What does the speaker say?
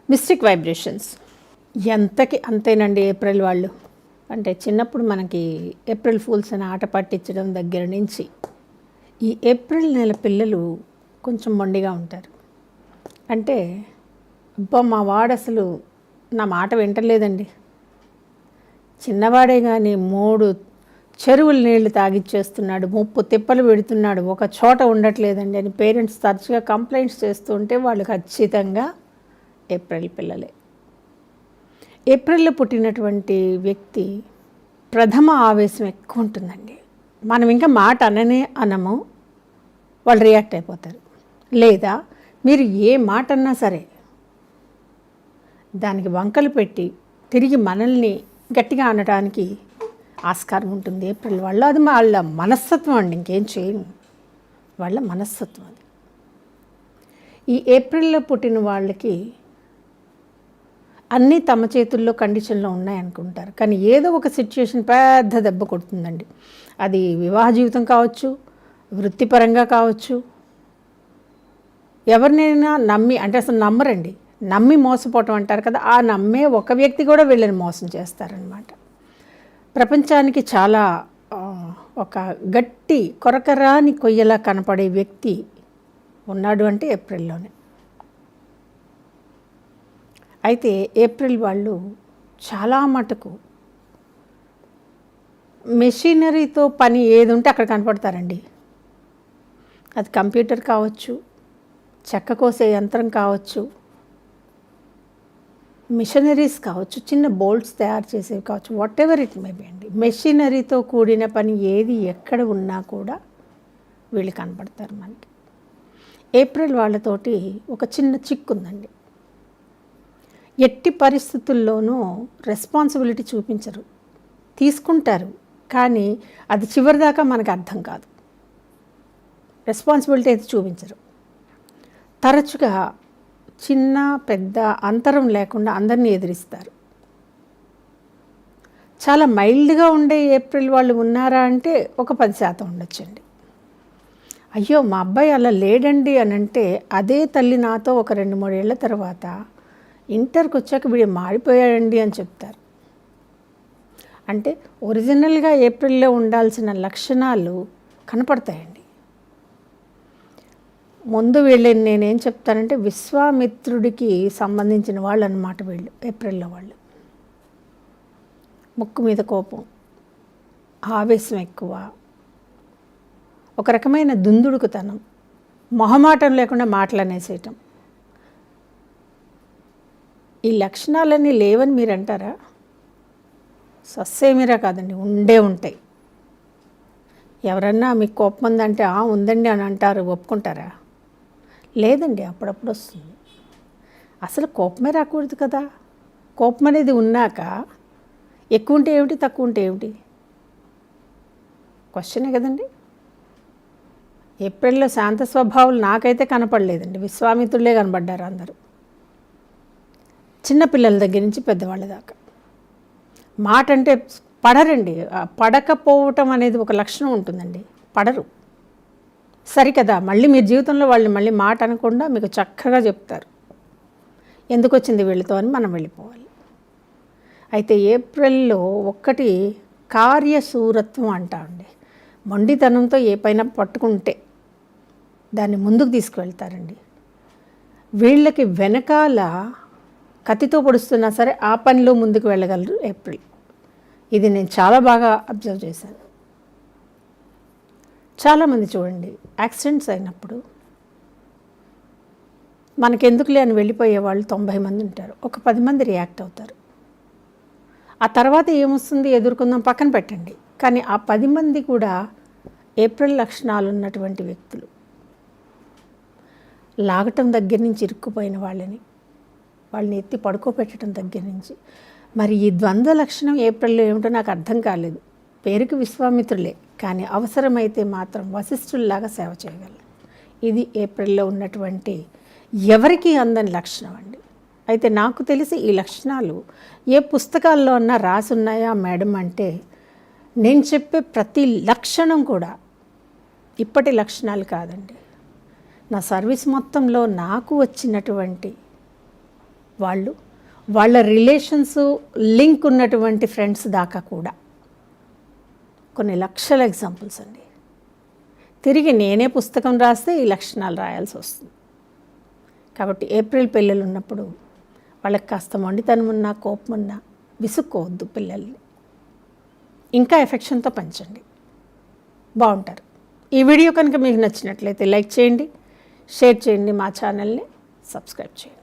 Mystic vibrations ఎంతకి అంతేనండి. April వాళ్ళు అంటే చిన్నప్పుడు మనకి ఏప్రిల్ ఫూల్స్ అని ఆట పట్టించడం దగ్గర నుంచి ఈ ఏప్రిల్ నెల పిల్లలు కొంచెం మొండిగా ఉంటారు. అంటే అబ్బా మా వాడు అసలు నా మాట వింటలేదండి, చిన్నవాడే కానీ 3 చెరువుల నీళ్లు తాగిచ్చేస్తున్నాడు, 30 తిప్పలు పెడుతున్నాడు, ఒక చోట ఉండట్లేదండి అని పేరెంట్స్ తరచుగా కంప్లైంట్స్ చేస్తుంటే వాళ్ళు ఖచ్చితంగా ఏప్రిల్ పిల్లలే. ఏప్రిల్లో పుట్టినటువంటి వ్యక్తి ప్రథమ ఆవేశం ఎక్కువ ఉంటుందండి. మనం ఇంకా మాట అనము, వాళ్ళు రియాక్ట్ అయిపోతారు. లేదా మీరు ఏ మాట అన్నా సరే దానికి వంకలు పెట్టి తిరిగి మనల్ని గట్టిగా అనడానికి ఆస్కారం ఉంటుంది ఏప్రిల్ వాళ్ళు. అది వాళ్ళ మనస్తత్వం అండి, ఇంకేం చేయను, వాళ్ళ మనస్తత్వం అది. ఈ ఏప్రిల్లో పుట్టిన వాళ్ళకి అన్నీ తమ చేతుల్లో కండిషన్లో ఉన్నాయనుకుంటారు, కానీ ఏదో ఒక సిచ్యుయేషన్ పెద్ద దెబ్బ కొడుతుందండి. అది వివాహ జీవితం కావచ్చు, వృత్తిపరంగా కావచ్చు. ఎవరినైనా నమ్మి, అంటే అసలు నమ్మరండి, నమ్మి మోసపోవటం అంటారు కదా, ఆ నమ్మే ఒక వ్యక్తి కూడా వీళ్ళని మోసం చేస్తారనమాట. ప్రపంచానికి చాలా ఒక గట్టి కొరకరాని కొయ్యలా కనపడే వ్యక్తి ఉన్నాడు అంటే ఏప్రిల్లోనే. అయితే ఏప్రిల్ వాళ్ళు చాలా మటుకు మెషినరీతో పని ఏది ఉంటే అక్కడ కనపడతారండి. అది కంప్యూటర్ కావచ్చు, చెక్క కోసే యంత్రం కావచ్చు, మిషనరీస్ కావచ్చు, చిన్న బోల్ట్స్ తయారు చేసేవి కావచ్చు, what ever it may be అండి. మెషినరీతో కూడిన పని ఏది ఎక్కడ ఉన్నా కూడా వీళ్ళు కనపడతారు మనకి. ఏప్రిల్ వాళ్ళతోటి ఒక చిన్న చిక్కు ఉందండి. ఎట్టి పరిస్థితుల్లోనూ రెస్పాన్సిబిలిటీ చూపించరు, తీసుకుంటారు కానీ అది చివరిదాకా మనకు అర్థం కాదు. రెస్పాన్సిబిలిటీ అయితే చూపించరు. తరచుగా చిన్న పెద్ద అంతరం లేకుండా అందరినీ ఎదిరిస్తారు. చాలా మైల్డ్గా ఉండే ఏప్రిల్ వాళ్ళు ఉన్నారా అంటే ఒక 10% ఉండొచ్చండి. అయ్యో మా అబ్బాయి అలా లేడండి అని అంటే అదే తల్లి నాతో ఒక 2-3 ఏళ్ల తర్వాత ఇంటర్కి వచ్చాక వీడు మారిపోయాడండి అని చెప్తారు. అంటే ఒరిజినల్గా ఏప్రిల్లో ఉండాల్సిన లక్షణాలు కనపడతాయండి. ముందు వీళ్ళని నేనేం చెప్తానంటే విశ్వామిత్రుడికి సంబంధించిన వాళ్ళు అన్నమాట వీళ్ళు, ఏప్రిల్లో వాళ్ళు. ముక్కు మీద కోపం, ఆవేశం ఎక్కువ, ఒక రకమైన దుందుడుకుతనం, మొహమాటం లేకుండా మాటలు అనేసేయటం. ఈ లక్షణాలన్నీ లేవని మీరు అంటారా? సస్సేమిరా కాదండి, ఉండే ఉంటాయి. ఎవరన్నా మీకు కోపం ఉందంటే ఉందండి అని అంటారు, ఒప్పుకుంటారా? లేదండి, అప్పుడప్పుడు వస్తుంది. అసలు కోపమే రాకూడదు కదా. కోపం అనేది ఉన్నాక ఎక్కువ ఉంటే ఏమిటి, తక్కువ ఉంటే ఏమిటి, క్వశ్చనే కదండి. ఏప్రిల్లో శాంత స్వభావాలు నాకైతే కనపడలేదండి, విశ్వామిత్రులే కనపడ్డారు అందరూ, చిన్నపిల్లల దగ్గర నుంచి పెద్దవాళ్ళ దాకా. మాట అంటే పడరండి. పడకపోవటం అనేది ఒక లక్షణం ఉంటుందండి, పడరు. సరికదా, మళ్ళీ మీ జీవితంలో వాళ్ళు మళ్ళీ మాట అనకుండా మీకు చక్కగా చెప్తారు ఎందుకు వచ్చింది వీళ్ళతో అని మనం వెళ్ళిపోవాలి. అయితే ఏప్రిల్లో ఒక్కటి కార్యశూరత్వం అంటామండి. మొండితనంతో ఏ పైన పట్టుకుంటే దాన్ని ముందుకు తీసుకువెళ్తారండి. వీళ్ళకి వెనకాల కత్తితో పొడుస్తున్నా సరే ఆ పనిలో ముందుకు వెళ్ళగలరు ఏప్రిల్. ఇది నేను చాలా బాగా అబ్జర్వ్ చేశాను. చాలామంది చూడండి, యాక్సిడెంట్స్ అయినప్పుడు మనకెందుకులే అని వెళ్ళిపోయే వాళ్ళు 90 మంది ఉంటారు, ఒక 10 మంది రియాక్ట్ అవుతారు. ఆ తర్వాత ఏమొస్తుంది ఎదుర్కొందాం పక్కన పెట్టండి, కానీ ఆ 10 మంది కూడా ఏప్రిల్ లక్షణాలు ఉన్నటువంటి వ్యక్తులు. లాగటం దగ్గర నుంచి ఇరుక్కుపోయిన వాళ్ళని ఎత్తి పడుకోబెట్టడం దగ్గర నుంచి. మరి ఈ ద్వంద్వ లక్షణం ఏప్రిల్లో ఏమిటో నాకు అర్థం కాలేదు. పేరుకి విశ్వామిత్రులే, కానీ అవసరమైతే మాత్రం వశిష్ఠుల్లాగా సేవ చేయగలరు. ఇది ఏప్రిల్లో ఉన్నటువంటి ఎవరికి అందని లక్షణం అండి. అయితే నాకు తెలిసి ఈ లక్షణాలు ఏ పుస్తకాల్లో అన్నా రాసున్నాయా మేడం అంటే, నేను చెప్పే ప్రతి లక్షణం కూడా ఇప్పటి లక్షణాలు కాదండి. నా సర్వీస్ మొత్తంలో నాకు వచ్చినటువంటి వాళ్ళ రిలేషన్స్ లింక్ ఉన్నటువంటి ఫ్రెండ్స్ దాకా కూడా కొన్ని లక్షల ఎగ్జాంపుల్స్ అండి. తిరిగి నేనే పుస్తకం రాస్తే ఈ లక్షణాలు రాయాల్సి వస్తుంది. కాబట్టి ఏప్రిల్ పిల్లలు ఉన్నప్పుడు వాళ్ళకి కాస్త మొండితనం ఉన్నా, కోపం ఉన్నా విసుక్కోవద్దు పిల్లల్ని. ఇంకా ఎఫెక్షన్తో పెంచండి, బాగుంటారు. ఈ వీడియో కనుక మీకు నచ్చినట్లయితే లైక్ చేయండి, షేర్ చేయండి, మా ఛానల్ని సబ్స్క్రైబ్ చేయండి.